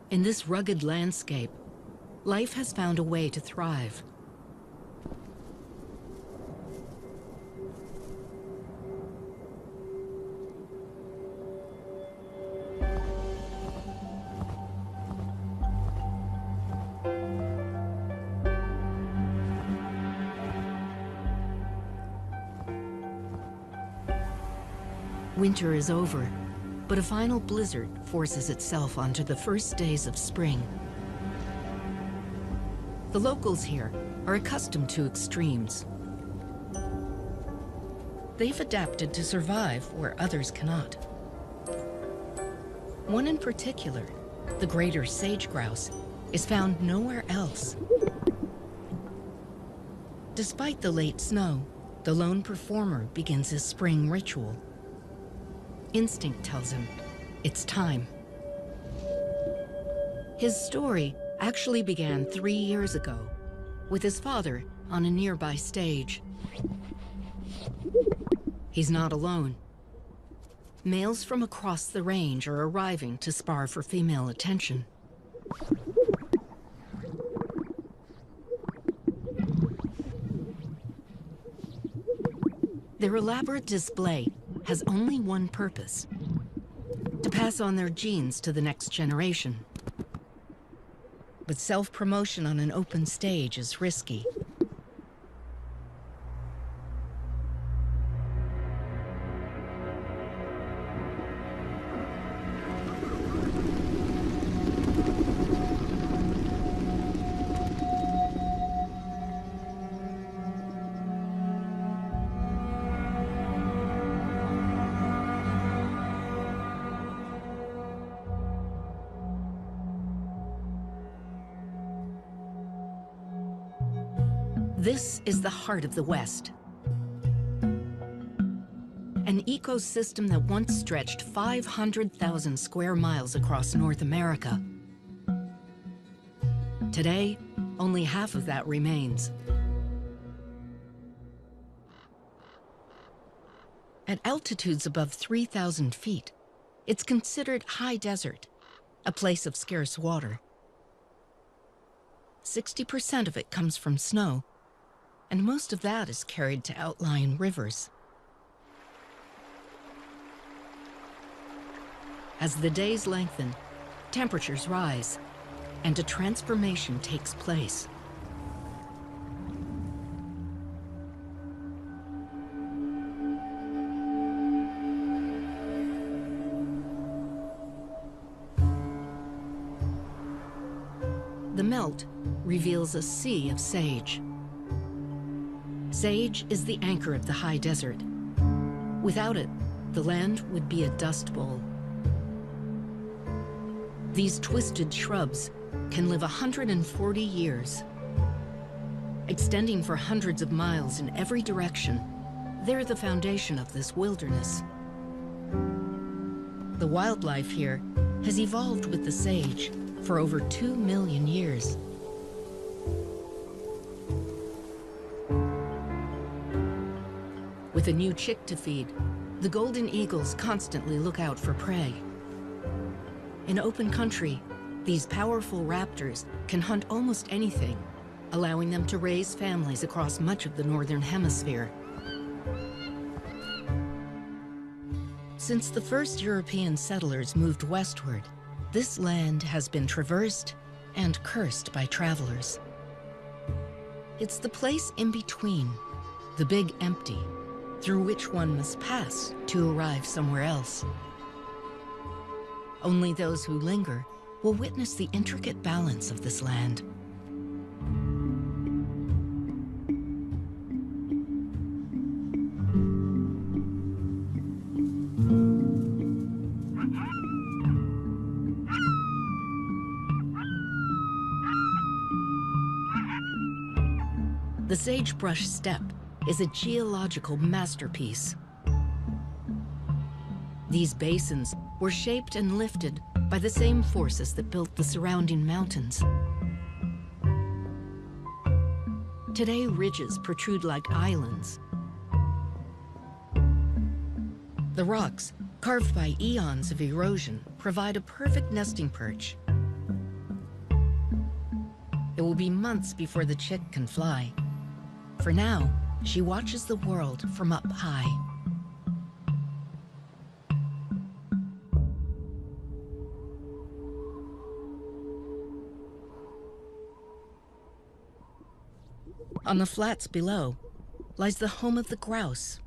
In this rugged landscape, life has found a way to thrive. Winter is over, but a final blizzard forces itself onto the first days of spring. The locals here are accustomed to extremes. They've adapted to survive where others cannot. One in particular, the greater sage grouse, is found nowhere else. Despite the late snow, the lone performer begins his spring ritual. Instinct tells him it's time. His story actually began 3 years ago with his father on a nearby stage. He's not alone. Males from across the range are arriving to spar for female attention. Their elaborate display has only one purpose: to pass on their genes to the next generation. But self-promotion on an open stage is risky. This is the heart of the West. An ecosystem that once stretched 500,000 square miles across North America. Today, only half of that remains. At altitudes above 3,000 feet, it's considered high desert, a place of scarce water. 60% of it comes from snow, and most of that is carried to outlying rivers. As the days lengthen, temperatures rise, and a transformation takes place. The melt reveals a sea of sage. Sage is the anchor of the high desert. Without it, the land would be a dust bowl. These twisted shrubs can live 140 years. Extending for hundreds of miles in every direction, they're the foundation of this wilderness. The wildlife here has evolved with the sage for over 2 million years. With a new chick to feed, the golden eagles constantly look out for prey. In open country, these powerful raptors can hunt almost anything, allowing them to raise families across much of the northern hemisphere. Since the first European settlers moved westward, this land has been traversed and cursed by travelers. It's the place in between, the big empty, through which one must pass to arrive somewhere else. Only those who linger will witness the intricate balance of this land. The sagebrush steppe is a geological masterpiece. These basins were shaped and lifted by the same forces that built the surrounding mountains. Today, ridges protrude like islands. The rocks, carved by eons of erosion, provide a perfect nesting perch. It will be months before the chick can fly. For now, she watches the world from up high. On the flats below lies the home of the grouse.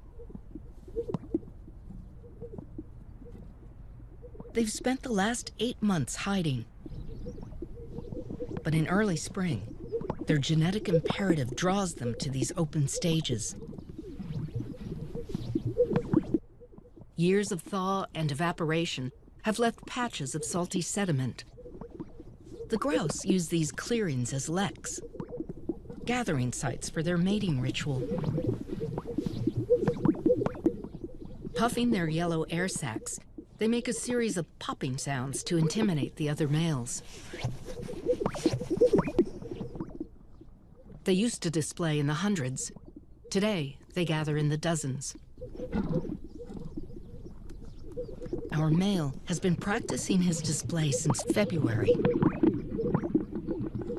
They've spent the last 8 months hiding. But in early spring, their genetic imperative draws them to these open stages. Years of thaw and evaporation have left patches of salty sediment. The grouse use these clearings as leks, gathering sites for their mating ritual. Puffing their yellow air sacs, they make a series of popping sounds to intimidate the other males. They used to display in the hundreds. Today, they gather in the dozens. Our male has been practicing his display since February.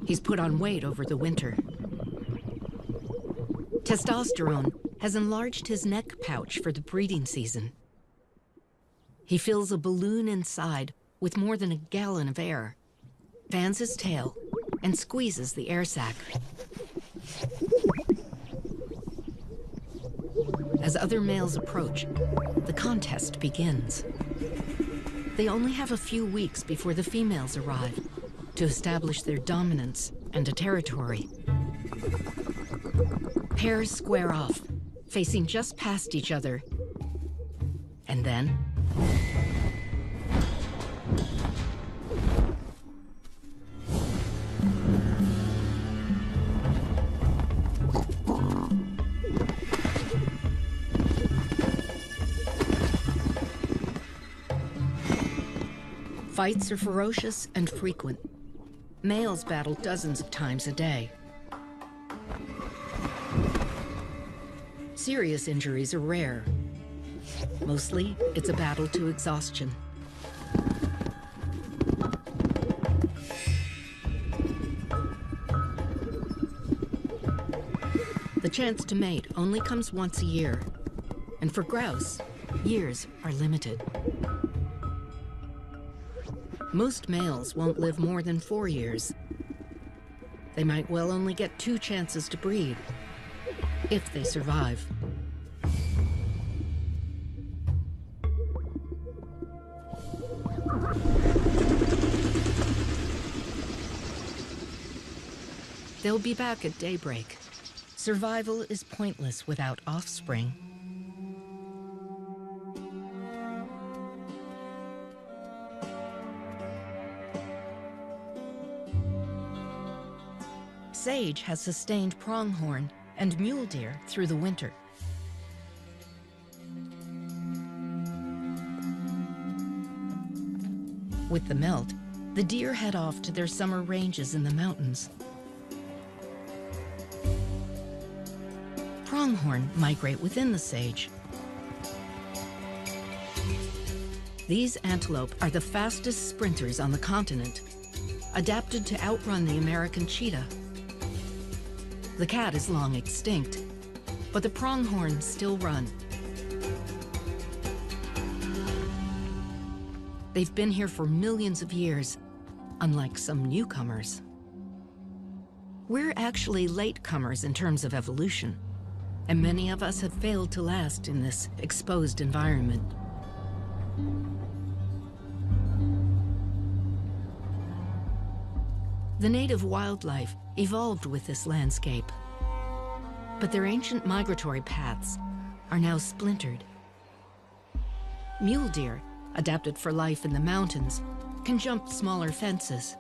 He's put on weight over the winter. Testosterone has enlarged his neck pouch for the breeding season. He fills a balloon inside with more than a gallon of air, fans his tail, and squeezes the air sac. As other males approach, the contest begins. They only have a few weeks before the females arrive to establish their dominance and a territory. Pairs square off, facing just past each other. And then fights are ferocious and frequent. Males battle dozens of times a day. Serious injuries are rare. Mostly, it's a battle to exhaustion. The chance to mate only comes once a year, and for grouse, years are limited. Most males won't live more than 4 years. They might well only get 2 chances to breed, if they survive. They'll be back at daybreak. Survival is pointless without offspring. Sage has sustained pronghorn and mule deer through the winter. With the melt, the deer head off to their summer ranges in the mountains. Pronghorn migrate within the sage. These antelope are the fastest sprinters on the continent, adapted to outrun the American cheetah. The cat is long extinct, but the pronghorn still run. They've been here for millions of years, unlike some newcomers. We're actually latecomers in terms of evolution, and many of us have failed to last in this exposed environment. The native wildlife evolved with this landscape, but their ancient migratory paths are now splintered. Mule deer, adapted for life in the mountains, can jump smaller fences.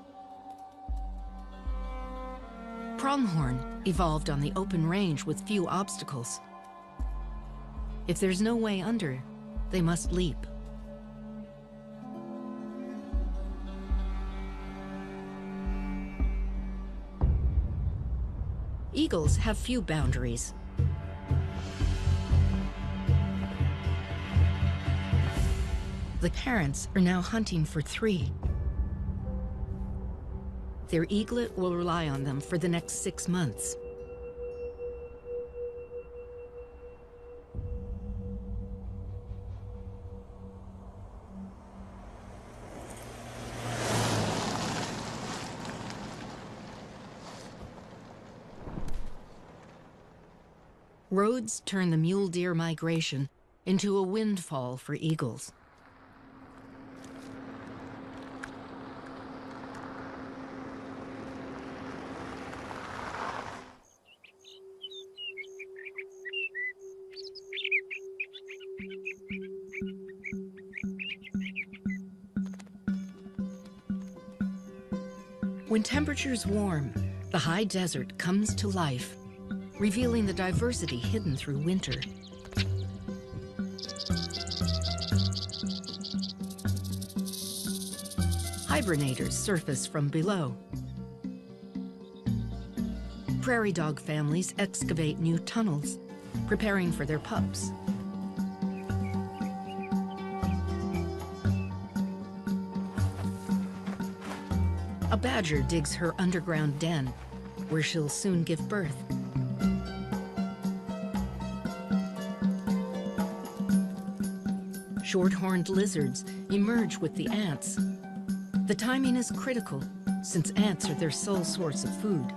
Pronghorn evolved on the open range with few obstacles. If there's no way under, they must leap. Eagles have few boundaries. The parents are now hunting for 3. their eaglet will rely on them for the next 6 months. Roads turn the mule deer migration into a windfall for eagles. When temperatures warm, the high desert comes to life, revealing the diversity hidden through winter. Hibernators surface from below. Prairie dog families excavate new tunnels, preparing for their pups. A badger digs her underground den, where she'll soon give birth. Short-horned lizards emerge with the ants. The timing is critical, since ants are their sole source of food.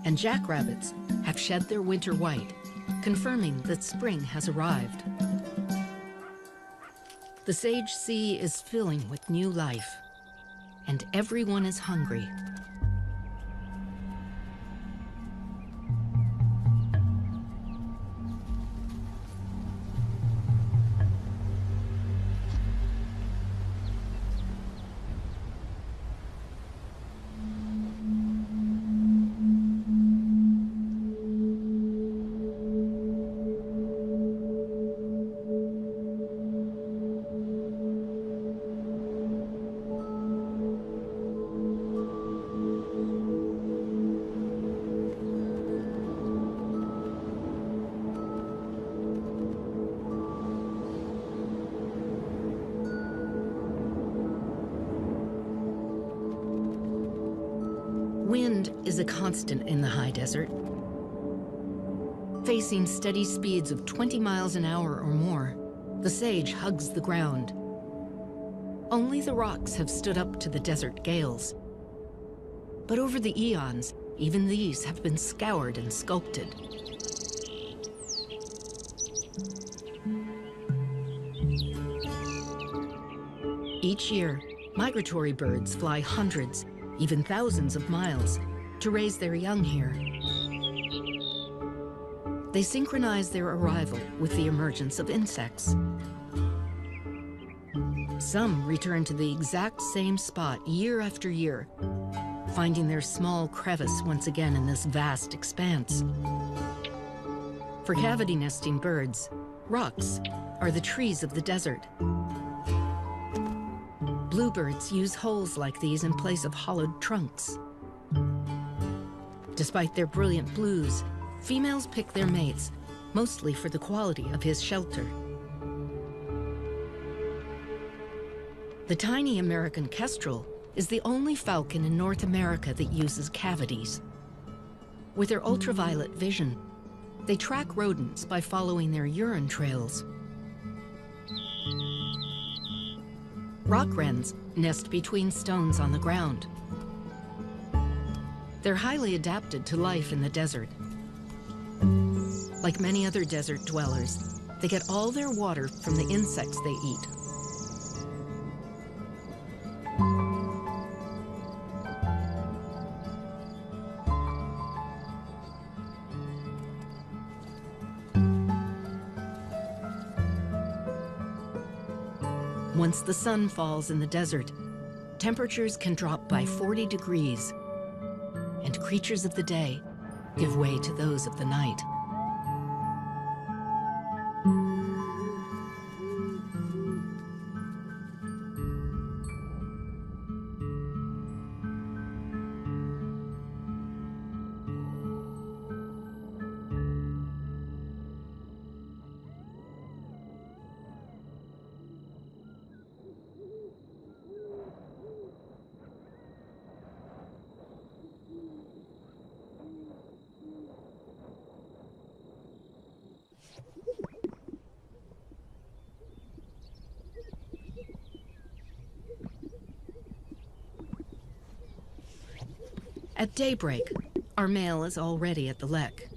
And jackrabbits have shed their winter white, confirming that spring has arrived. The sage sea is filling with new life, and everyone is hungry. Wind is a constant in the high desert. Facing steady speeds of 20 miles an hour or more, the sage hugs the ground. Only the rocks have stood up to the desert gales. But over the eons, even these have been scoured and sculpted. Each year, migratory birds fly hundreds, even thousands of miles, to raise their young here. They synchronize their arrival with the emergence of insects. Some return to the exact same spot year after year, finding their small crevice once again in this vast expanse. For cavity nesting birds, rocks are the trees of the desert. Bluebirds use holes like these in place of hollowed trunks. Despite their brilliant blues, females pick their mates, mostly for the quality of his shelter. The tiny American kestrel is the only falcon in North America that uses cavities. With their ultraviolet vision, they track rodents by following their urine trails. Rock wrens nest between stones on the ground. They're highly adapted to life in the desert. Like many other desert dwellers, they get all their water from the insects they eat. Once the sun falls in the desert, temperatures can drop by 40 degrees, and creatures of the day give way to those of the night. At daybreak, our male is already at the lek.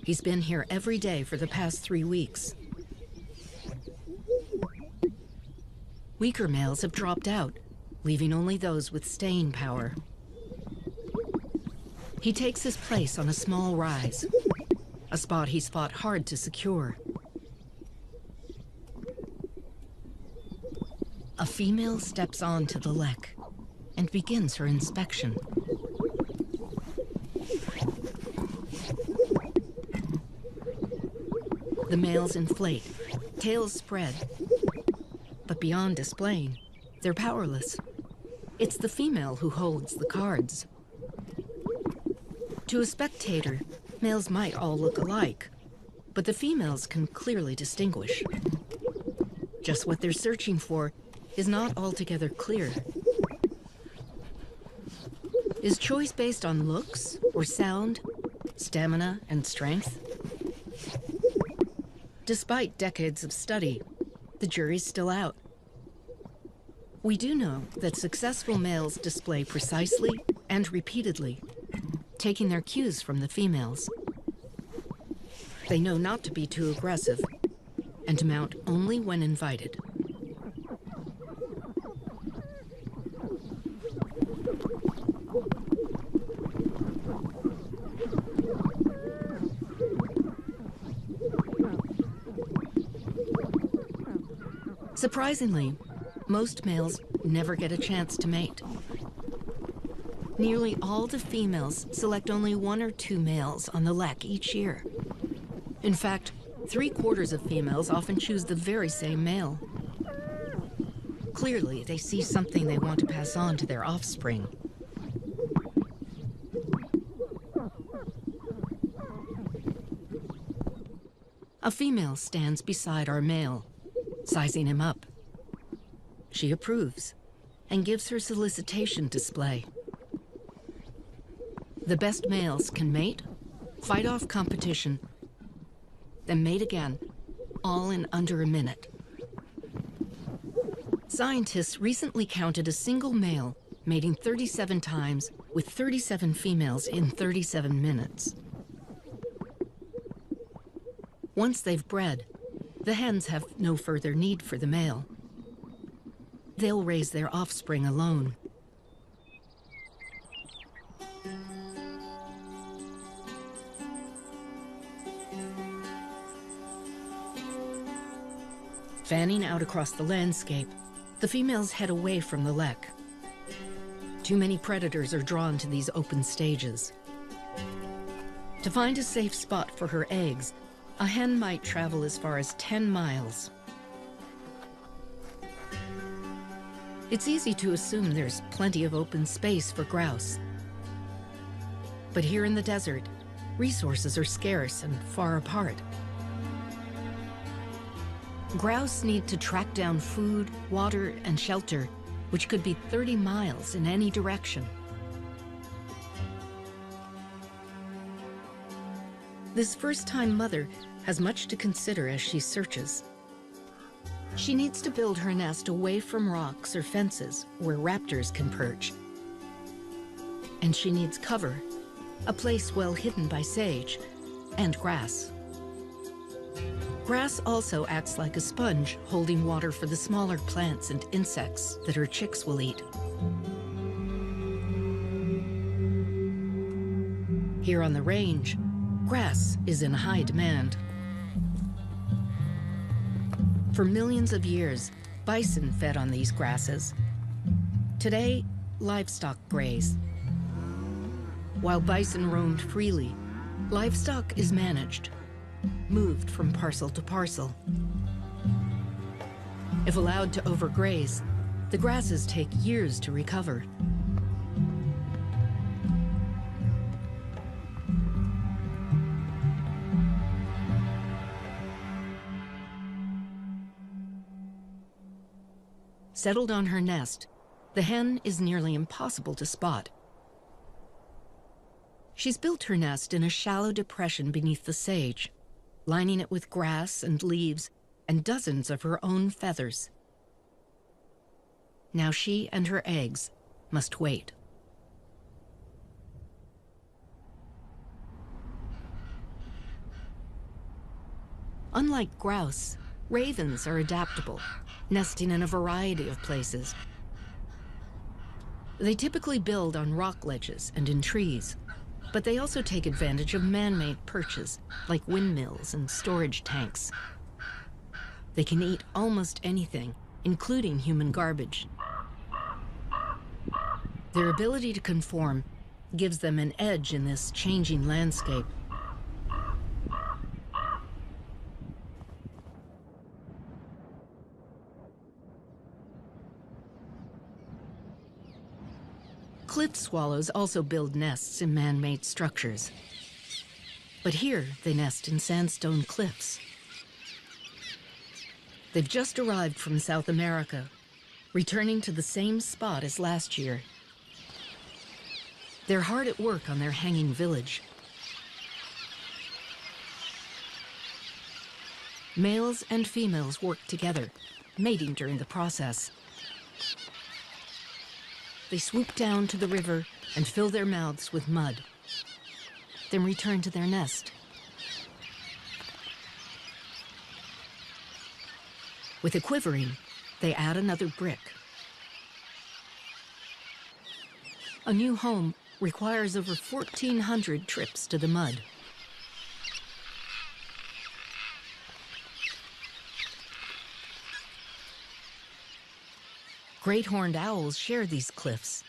He's been here every day for the past 3 weeks. Weaker males have dropped out, leaving only those with staying power. He takes his place on a small rise, a spot he's fought hard to secure. A female steps onto the lek and begins her inspection. The males inflate, tails spread, but beyond displaying, they're powerless. It's the female who holds the cards. To a spectator, males might all look alike, but the females can clearly distinguish. Just what they're searching for is not altogether clear. Is choice based on looks or sound, stamina and strength? Despite decades of study, the jury's still out. We do know that successful males display precisely and repeatedly, taking their cues from the females. They know not to be too aggressive and to mount only when invited. Surprisingly, most males never get a chance to mate. Nearly all the females select only 1 or 2 males on the lek each year. In fact, 3/4 of females often choose the very same male. Clearly, they see something they want to pass on to their offspring. A female stands beside our male, sizing him up. She approves and gives her solicitation display. The best males can mate, fight off competition, then mate again, all in under a minute. Scientists recently counted a single male mating 37 times with 37 females in 37 minutes. Once they've bred, the hens have no further need for the male. They'll raise their offspring alone. Fanning out across the landscape, the females head away from the lek. Too many predators are drawn to these open stages. To find a safe spot for her eggs, a hen might travel as far as 10 miles. It's easy to assume there's plenty of open space for grouse. But here in the desert, resources are scarce and far apart. Grouse need to track down food, water, and shelter, which could be 30 miles in any direction. This first-time mother has much to consider as she searches. She needs to build her nest away from rocks or fences where raptors can perch. And she needs cover, a place well hidden by sage, and grass. Grass also acts like a sponge, holding water for the smaller plants and insects that her chicks will eat. Here on the range, grass is in high demand. For millions of years, bison fed on these grasses. Today, livestock graze. While bison roamed freely, livestock is managed, moved from parcel to parcel. If allowed to overgraze, the grasses take years to recover. Settled on her nest, the hen is nearly impossible to spot. She's built her nest in a shallow depression beneath the sage. lining it with grass and leaves and dozens of her own feathers. Now she and her eggs must wait. Unlike grouse, ravens are adaptable, nesting in a variety of places. They typically build on rock ledges and in trees, but they also take advantage of man-made perches, like windmills and storage tanks. They can eat almost anything, including human garbage. Their ability to conform gives them an edge in this changing landscape. Cliff swallows also build nests in man-made structures. But here they nest in sandstone cliffs. They've just arrived from South America, returning to the same spot as last year. They're hard at work on their hanging village. Males and females work together, mating during the process. They swoop down to the river and fill their mouths with mud, then return to their nest. With a quivering, they add another brick. A new home requires over 1,400 trips to the mud. Great horned owls share these cliffs.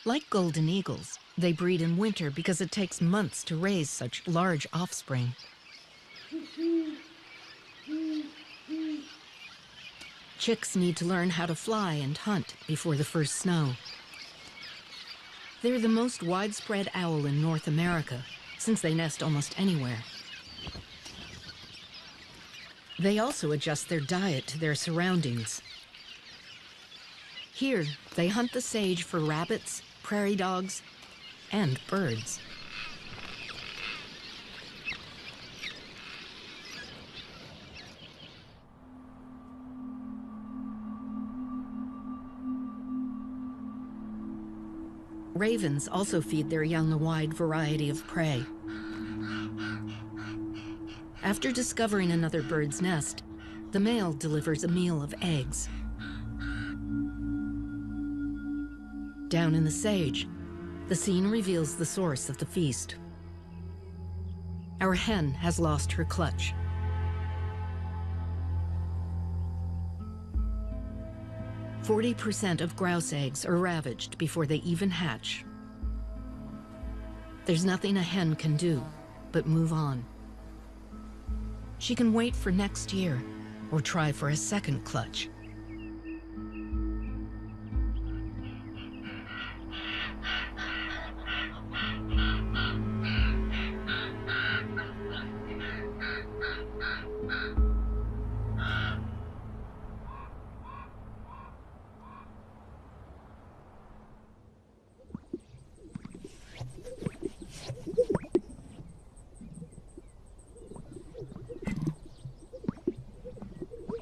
Like golden eagles, they breed in winter because it takes months to raise such large offspring. Chicks need to learn how to fly and hunt before the first snow. They're the most widespread owl in North America, since they nest almost anywhere. They also adjust their diet to their surroundings. Here, they hunt the sage for rabbits, prairie dogs, and birds. Ravens also feed their young a wide variety of prey. After discovering another bird's nest, the male delivers a meal of eggs. Down in the sage, the scene reveals the source of the feast. Our hen has lost her clutch. "40% of grouse eggs are ravaged before they even hatch. There's nothing a hen can do but move on. She can wait for next year or try for a second clutch.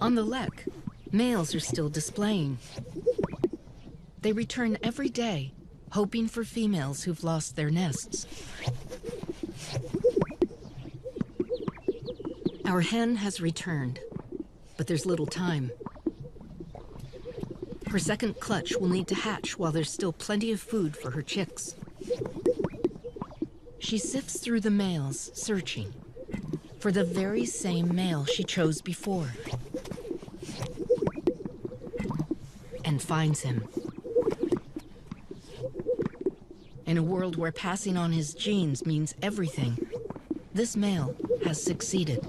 On the lek, males are still displaying. They return every day, hoping for females who've lost their nests. Our hen has returned, but there's little time. Her second clutch will need to hatch while there's still plenty of food for her chicks. She sifts through the males, searching for the very same male she chose before. And finds him. In a world where passing on his genes means everything, this male has succeeded.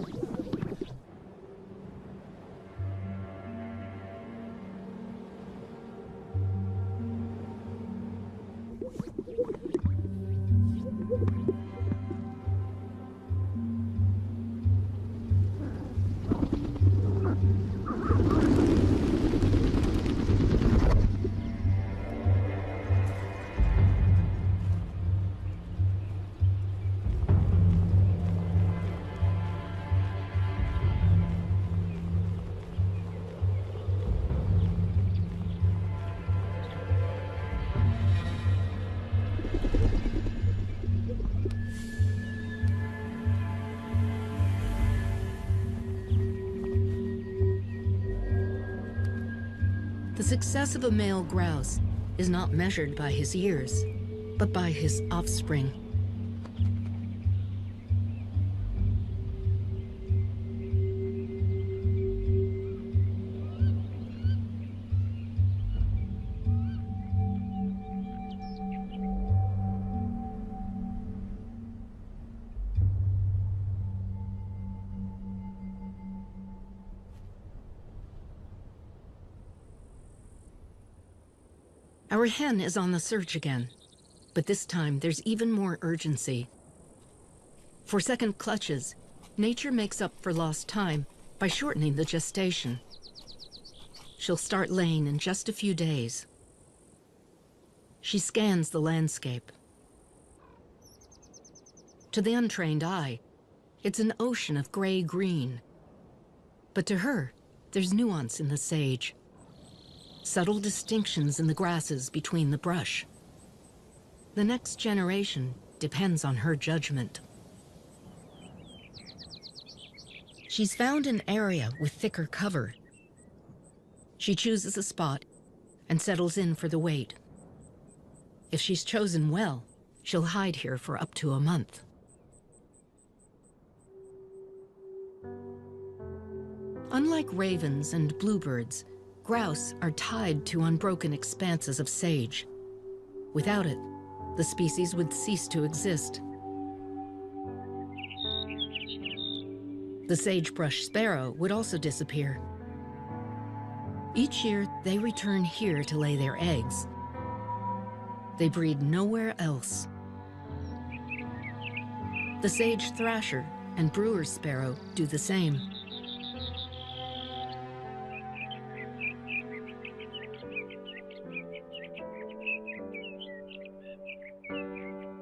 The success of a male grouse is not measured by his years, but by his offspring. Our hen is on the search again, but this time there's even more urgency. For second clutches, nature makes up for lost time by shortening the gestation. She'll start laying in just a few days. She scans the landscape. To the untrained eye, it's an ocean of gray-green. But to her, there's nuance in the sage. Subtle distinctions in the grasses between the brush. The next generation depends on her judgment. She's found an area with thicker cover. She chooses a spot and settles in for the wait. If she's chosen well, she'll hide here for up to a month. Unlike ravens and bluebirds, grouse are tied to unbroken expanses of sage. Without it, the species would cease to exist. The sagebrush sparrow would also disappear. Each year, they return here to lay their eggs. They breed nowhere else. The sage thrasher and brewer's sparrow do the same.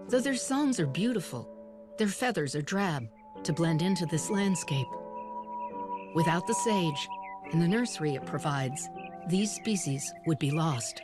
Though their songs are beautiful, their feathers are drab to blend into this landscape. Without the sage and the nursery it provides, these species would be lost.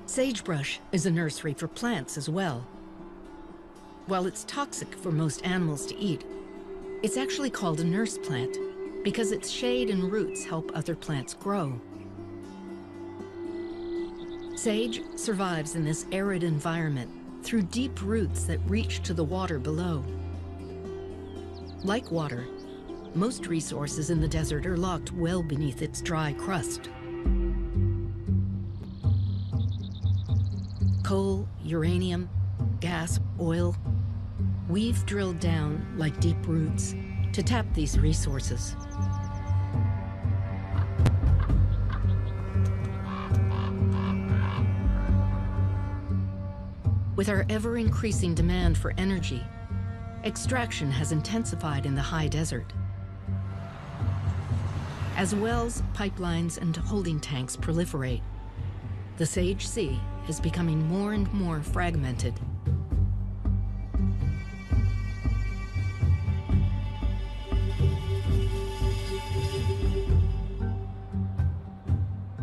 Sagebrush is a nursery for plants as well. While it's toxic for most animals to eat, it's actually called a nurse plant because its shade and roots help other plants grow. Sage survives in this arid environment through deep roots that reach to the water below. Like water, most resources in the desert are locked well beneath its dry crust. Coal, uranium, gas, oil. We've drilled down like deep roots to tap these resources. With our ever-increasing demand for energy, extraction has intensified in the high desert. As wells, pipelines, and holding tanks proliferate, the Sage Sea is becoming more and more fragmented.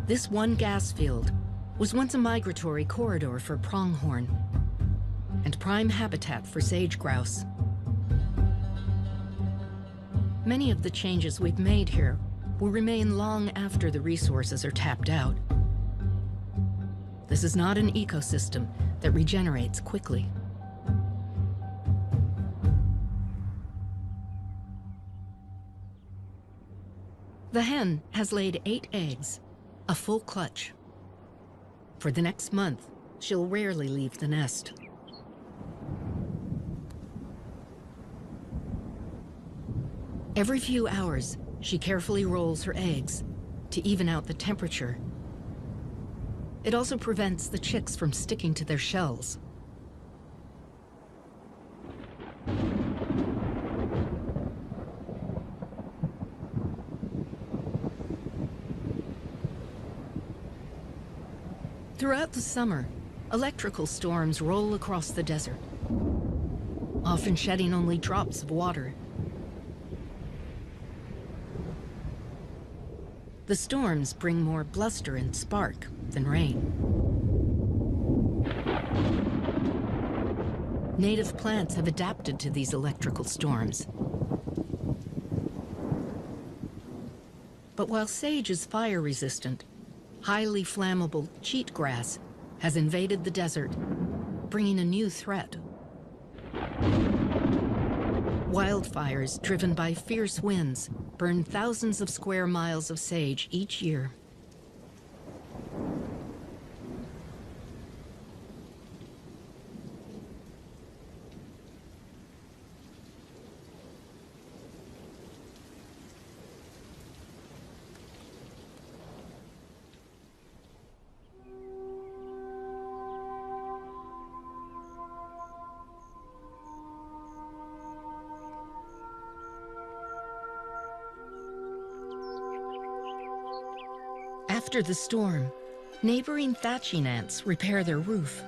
This one gas field was once a migratory corridor for pronghorn and prime habitat for sage grouse. Many of the changes we've made here will remain long after the resources are tapped out. This is not an ecosystem that regenerates quickly. The hen has laid 8 eggs, a full clutch. For the next month, she'll rarely leave the nest. Every few hours, she carefully rolls her eggs to even out the temperature. It also prevents the chicks from sticking to their shells. Throughout the summer, electrical storms roll across the desert. often shedding only drops of water. The storms bring more bluster and spark than rain. Native plants have adapted to these electrical storms. But while sage is fire-resistant, highly flammable cheatgrass has invaded the desert, bringing a new threat. Wildfires driven by fierce winds burn thousands of square miles of sage each year. After the storm, neighboring thatching ants repair their roof.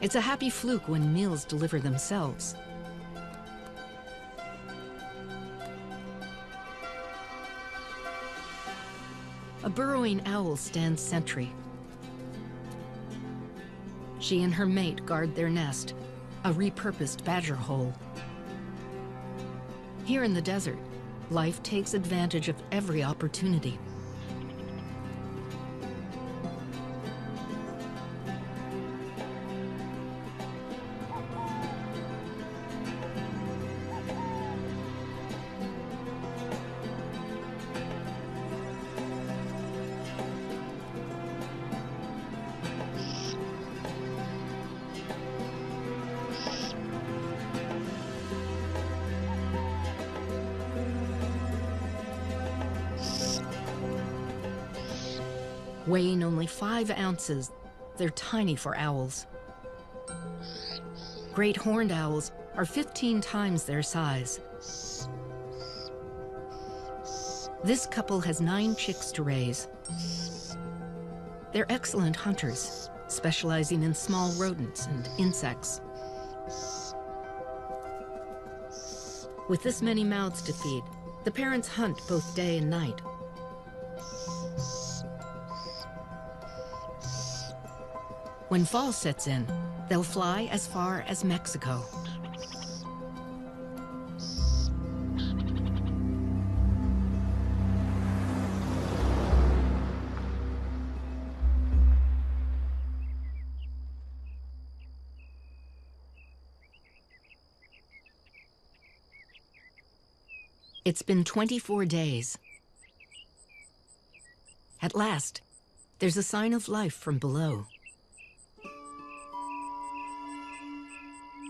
It's a happy fluke when meals deliver themselves. A burrowing owl stands sentry. She and her mate guard their nest, a repurposed badger hole. Here in the desert, life takes advantage of every opportunity. Weighing only 5 ounces, they're tiny for owls. Great horned owls are 15 times their size. This couple has 9 chicks to raise. They're excellent hunters, specializing in small rodents and insects. With this many mouths to feed, the parents hunt both day and night. When fall sets in, they'll fly as far as Mexico. It's been 24 days. At last, there's a sign of life from below.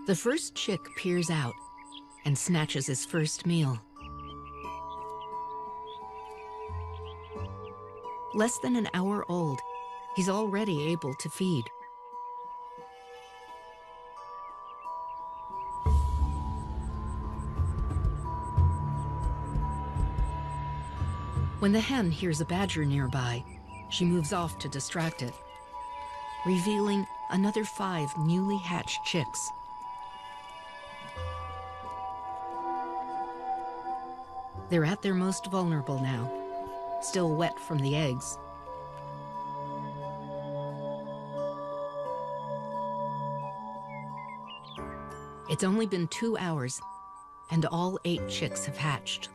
The first chick peers out and snatches his first meal. Less than an hour old, he's already able to feed. When the hen hears a badger nearby, she moves off to distract it, revealing another 5 newly hatched chicks. They're at their most vulnerable now, still wet from the eggs. It's only been 2 hours, and all 8 chicks have hatched.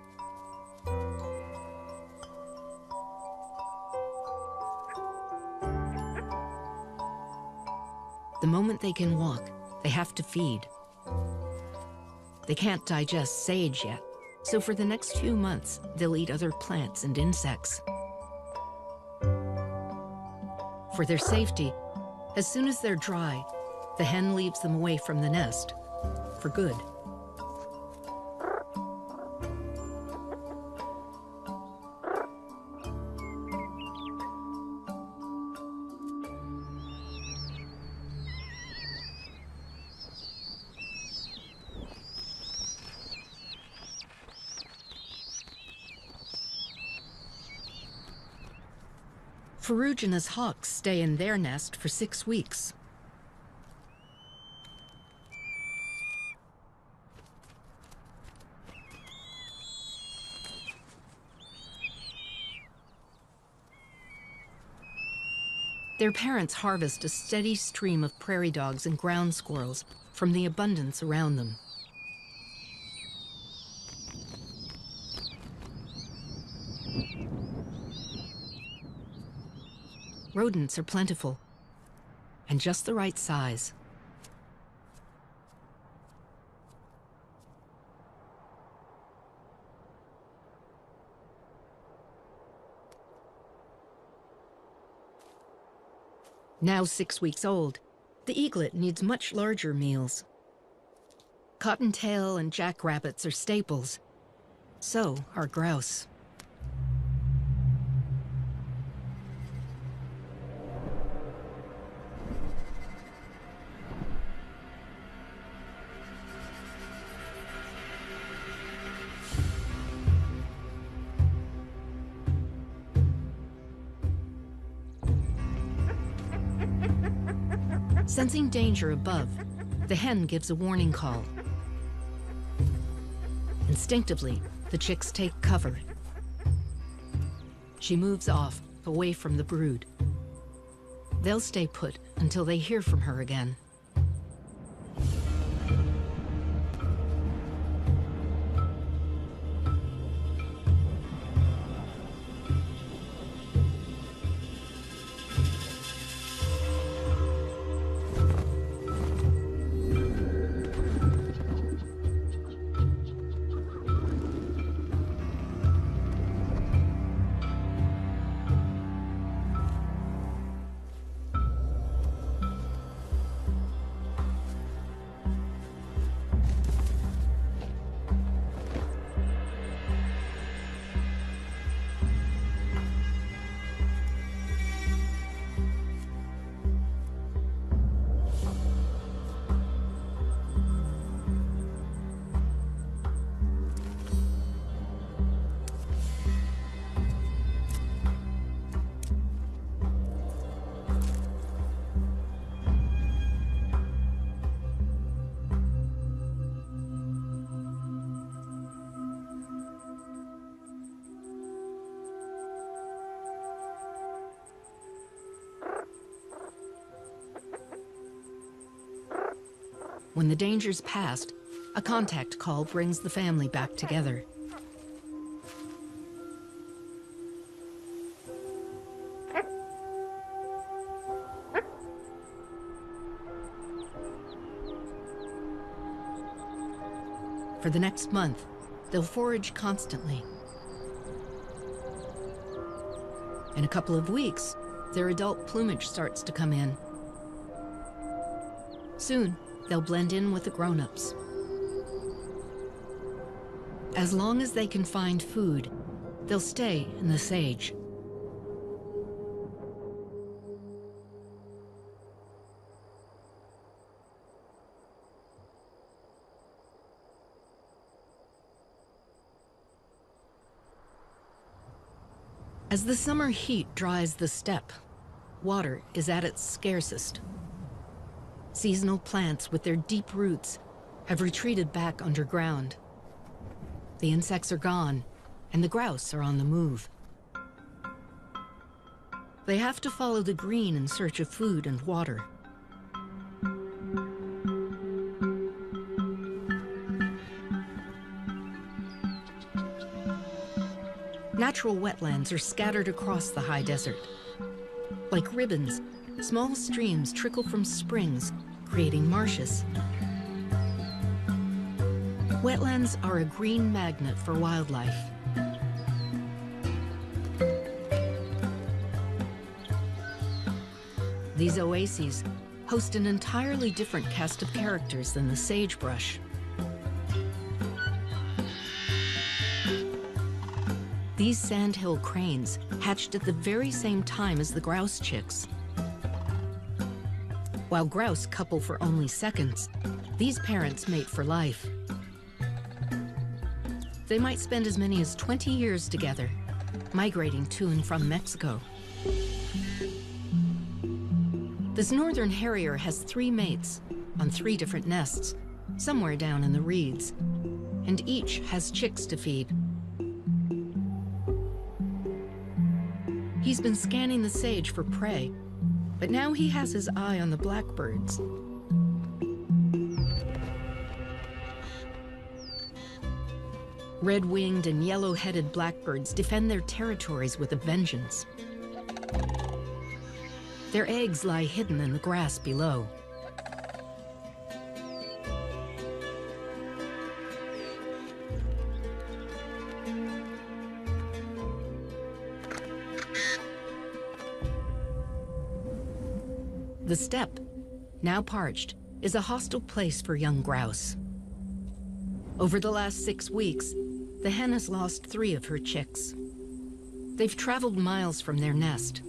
The moment they can walk, they have to feed. They can't digest sage yet, so for the next few months, they'll eat other plants and insects. For their safety, as soon as they're dry, the hen leaves them away from the nest, for good. Ferruginous hawks stay in their nest for 6 weeks. Their parents harvest a steady stream of prairie dogs and ground squirrels from the abundance around them. Rodents are plentiful and just the right size. Now 6 weeks old, the eaglet needs much larger meals. Cottontail and jackrabbits are staples. So are grouse. Sensing danger above, the hen gives a warning call. Instinctively, the chicks take cover. She moves off, away from the brood. They'll stay put until they hear from her again. When the danger's past, a contact call brings the family back together. For the next month, they'll forage constantly. In a couple of weeks, their adult plumage starts to come in. Soon, they'll blend in with the grown-ups. As long as they can find food, they'll stay in the sage. As the summer heat dries the steppe, water is at its scarcest. Seasonal plants with their deep roots have retreated back underground. The insects are gone, and the grouse are on the move. They have to follow the green in search of food and water. Natural wetlands are scattered across the high desert. Like ribbons, small streams trickle from springs, creating marshes. Wetlands are a green magnet for wildlife. These oases host an entirely different cast of characters than the sagebrush. These sandhill cranes hatched at the very same time as the grouse chicks. While grouse couple for only seconds, these parents mate for life. They might spend as many as 20 years together, migrating to and from Mexico. This northern harrier has 3 mates on 3 different nests, somewhere down in the reeds, and each has chicks to feed. He's been scanning the sage for prey, but now he has his eye on the blackbirds. Red-winged and yellow-headed blackbirds defend their territories with a vengeance. Their eggs lie hidden in the grass below. The steppe, now parched, is a hostile place for young grouse. Over the last 6 weeks, the hen has lost 3 of her chicks. They've traveled miles from their nest.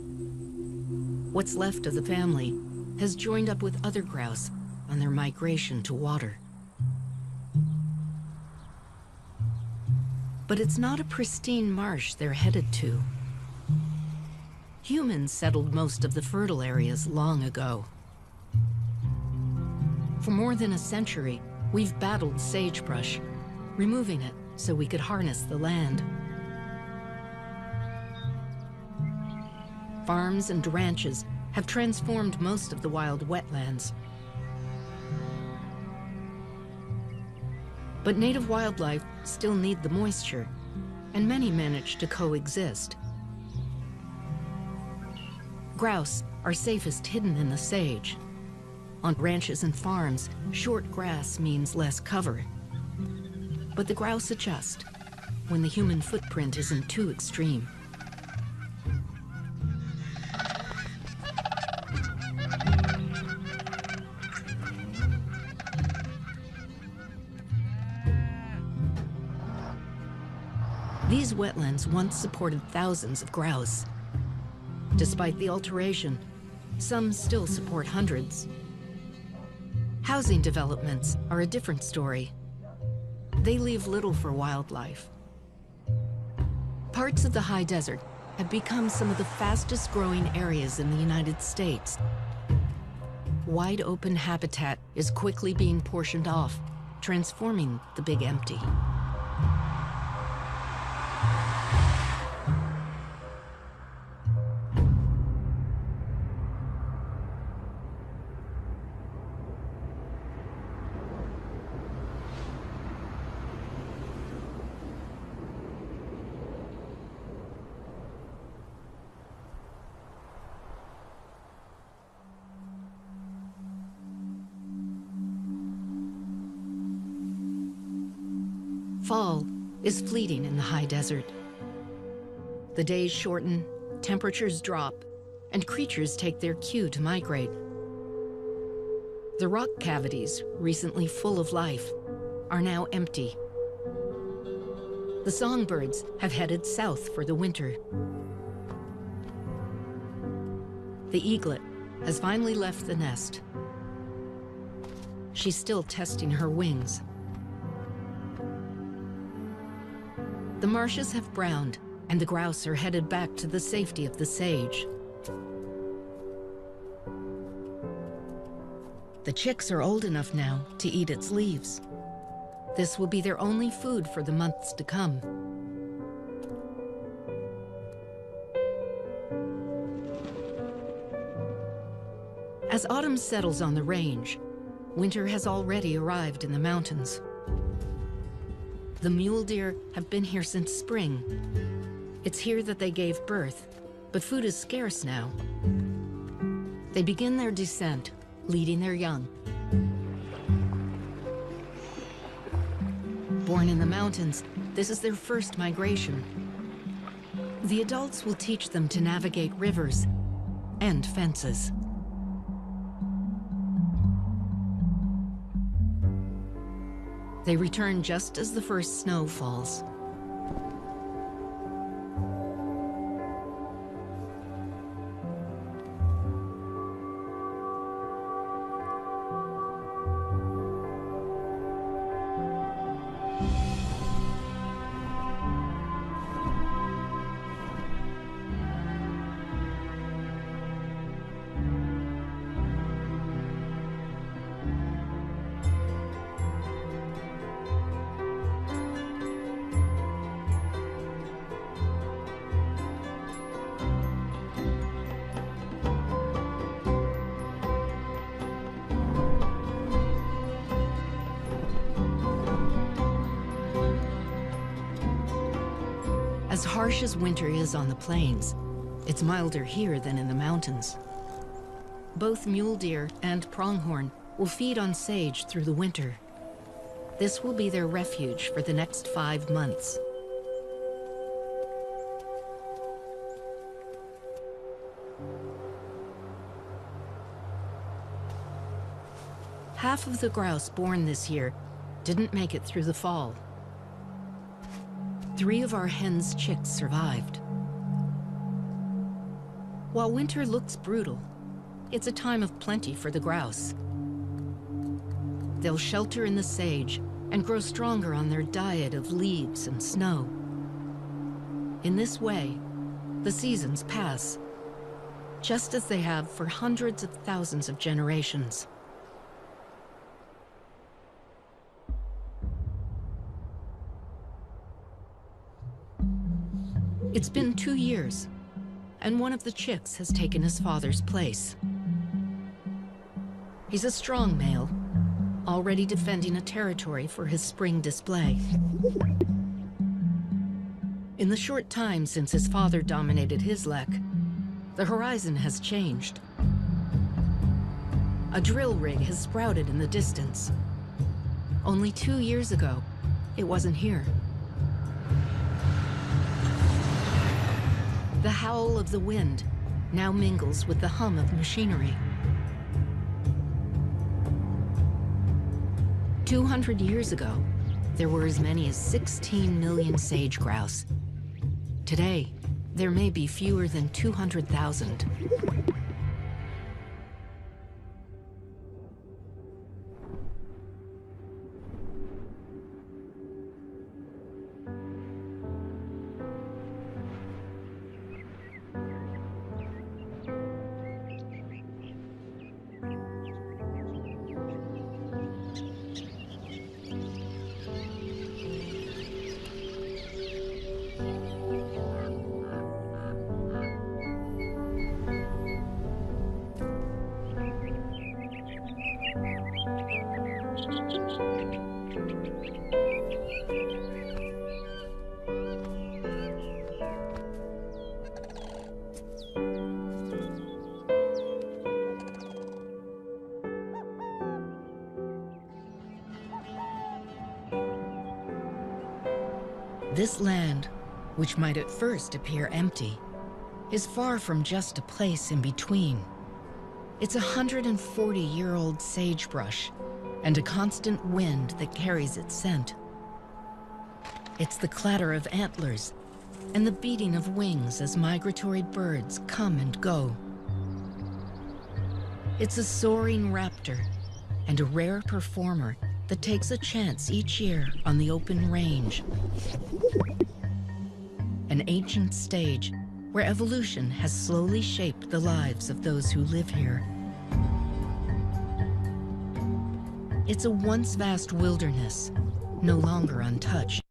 What's left of the family has joined up with other grouse on their migration to water. But it's not a pristine marsh they're headed to. Humans settled most of the fertile areas long ago. For more than a century, we've battled sagebrush, removing it so we could harness the land. Farms and ranches have transformed most of the wild wetlands. But native wildlife still need the moisture, and many manage to coexist. Grouse are safest hidden in the sage. On ranches and farms, short grass means less cover. But the grouse adjust when the human footprint isn't too extreme. These wetlands once supported thousands of grouse. Despite the alteration, some still support hundreds. Housing developments are a different story. They leave little for wildlife. Parts of the high desert have become some of the fastest growing areas in the United States. Wide open habitat is quickly being portioned off, transforming the big empty. Fall is fleeting in the high desert. The days shorten, temperatures drop, and creatures take their cue to migrate. The rock cavities, recently full of life, are now empty. The songbirds have headed south for the winter. The eaglet has finally left the nest. She's still testing her wings. The marshes have browned, and the grouse are headed back to the safety of the sage. The chicks are old enough now to eat its leaves. This will be their only food for the months to come. As autumn settles on the range, winter has already arrived in the mountains. The mule deer have been here since spring. It's here that they gave birth, but food is scarce now. They begin their descent, leading their young. Born in the mountains, this is their first migration. The adults will teach them to navigate rivers and fences. They return just as the first snow falls. As harsh as winter is on the plains, it's milder here than in the mountains. Both mule deer and pronghorn will feed on sage through the winter. This will be their refuge for the next 5 months. Half of the grouse born this year didn't make it through the fall. 3 of our hen's chicks survived. While winter looks brutal, it's a time of plenty for the grouse. They'll shelter in the sage and grow stronger on their diet of leaves and snow. In this way, the seasons pass, just as they have for hundreds of thousands of generations. It's been 2 years, and one of the chicks has taken his father's place. He's a strong male, already defending a territory for his spring display. In the short time since his father dominated his lek, the horizon has changed. A drill rig has sprouted in the distance. Only 2 years ago, it wasn't here. The howl of the wind now mingles with the hum of machinery. 200 years ago, there were as many as 16 million sage grouse. Today, there may be fewer than 200,000. This land, which might at first appear empty, is far from just a place in between. It's a 140-year-old sagebrush and a constant wind that carries its scent. It's the clatter of antlers and the beating of wings as migratory birds come and go. It's a soaring raptor and a rare performer that takes a chance each year on the open range. An ancient stage where evolution has slowly shaped the lives of those who live here. It's a once vast wilderness, no longer untouched.